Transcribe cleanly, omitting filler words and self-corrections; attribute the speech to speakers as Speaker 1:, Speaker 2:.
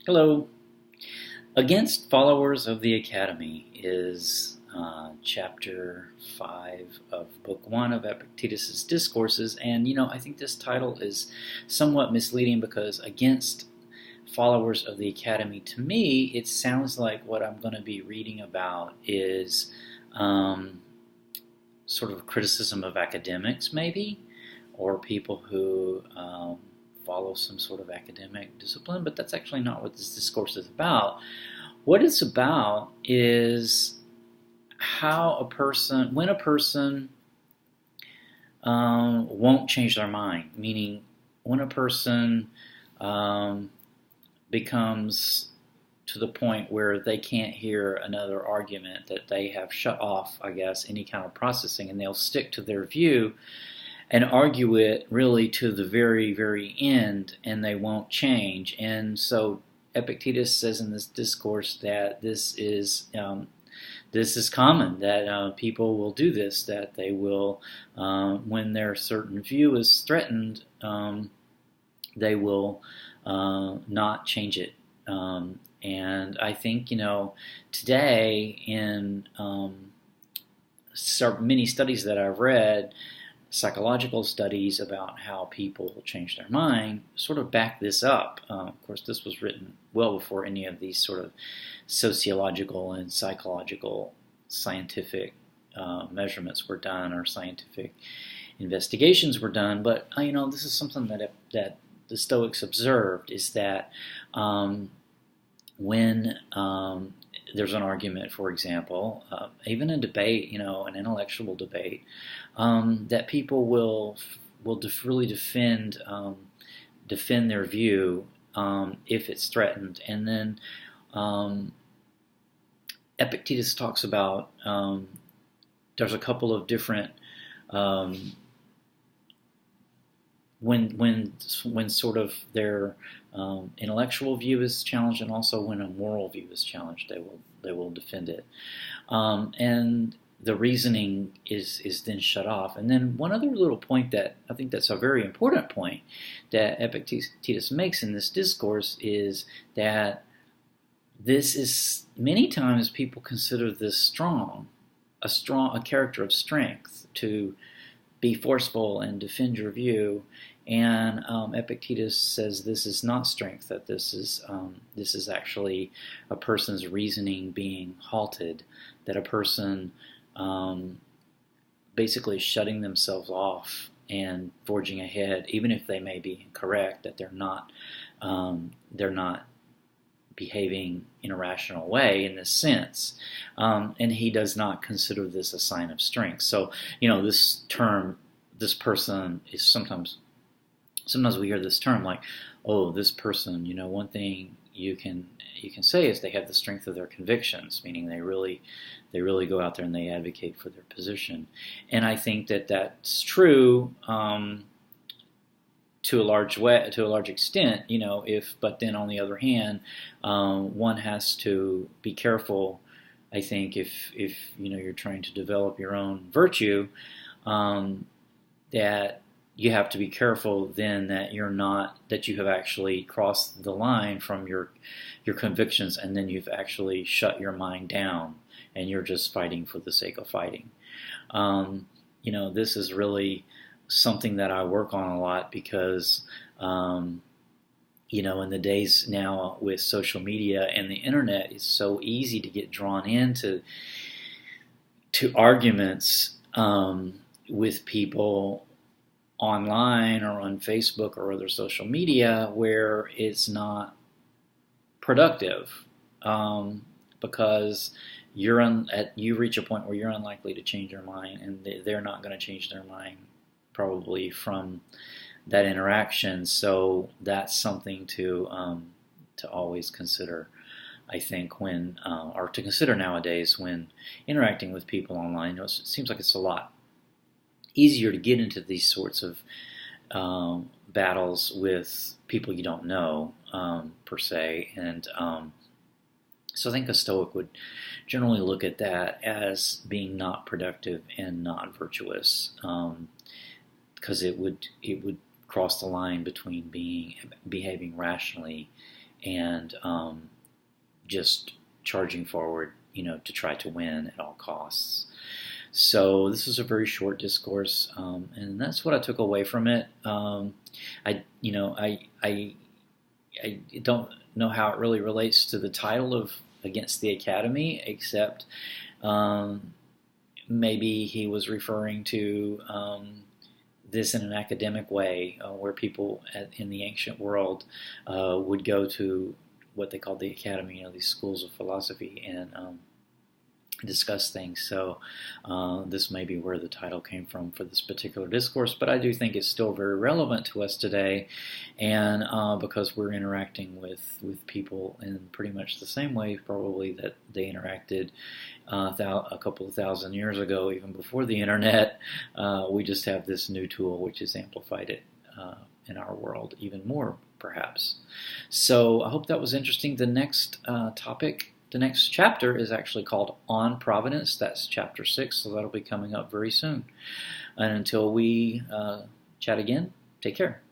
Speaker 1: Hello. Against Followers of the Academy is chapter 5 of book 1 of Epictetus' Discourses. And, I think this title is somewhat misleading because against followers of the Academy, to me, it sounds like what I'm going to be reading about is sort of criticism of academics, maybe, or people who follow some sort of academic discipline, but that's actually not what this discourse is about. What it's about is when a person won't change their mind, meaning when a person becomes to the point where they can't hear another argument, that they have shut off, I guess, any kind of processing, and they'll stick to their view and argue it really to the very, very end, and they won't change. And so Epictetus says in this discourse that this is common, that people will do this, that they will, when their certain view is threatened, they will not change it. And I think, today in many studies that I've read, psychological studies about how people change their mind sort of back this up. Of course, this was written well before any of these sort of sociological and psychological scientific measurements were done or scientific investigations were done. But this is something that the Stoics observed, is that when there's an argument, for example, even a debate, an intellectual debate, that people will really defend their view if it's threatened. And then Epictetus talks about there's a couple of different when sort of their intellectual view is challenged, and also when a moral view is challenged, they will defend it, and the reasoning is then shut off. And then one other little point that I think that's a very important point that Epictetus makes in this discourse is that this is, many times people consider this a character of strength, to be forceful and defend your view. And Epictetus says this is not strength; that this is actually a person's reasoning being halted, that a person basically shutting themselves off and forging ahead, even if they may be incorrect, that they're not behaving in a rational way in this sense. And he does not consider this a sign of strength. So, this term, this person, is sometimes we hear this term like, oh, this person, one thing you can say is they have the strength of their convictions, meaning they really go out there and they advocate for their position. And I think that that's true to a large extent, but then on the other hand, one has to be careful, I think, if you're trying to develop your own virtue, that you have to be careful then that you have actually crossed the line from your convictions, and then you've actually shut your mind down and you're just fighting for the sake of fighting. This is really something that I work on a lot because, in the days now with social media and the internet, it's so easy to get drawn into arguments with people online or on Facebook or other social media where it's not productive, because you reach a point where you're unlikely to change your mind, and they're not going to change their mind probably from that interaction. So that's something to always consider, I think, when or to consider nowadays when interacting with people online. It seems like it's a lot easier to get into these sorts of battles with people you don't know, per se. And so I think a Stoic would generally look at that as being not productive and not virtuous, because it would cross the line between behaving rationally and just charging forward, to try to win at all costs. So this is a very short discourse, and that's what I took away from it. I don't know how it really relates to the title of Against the Academy, except maybe he was referring to this in an academic way, where people in the ancient world would go to what they called the academy, these schools of philosophy, and discuss things. So this may be where the title came from for this particular discourse, but I do think it's still very relevant to us today, and because we're interacting with people in pretty much the same way probably that they interacted a couple of thousand years ago, even before the internet. We just have this new tool which has amplified it in our world even more, perhaps. So I hope that was interesting. The next the next chapter is actually called On Providence. That's chapter 6, so that'll be coming up very soon. And until we chat again, take care.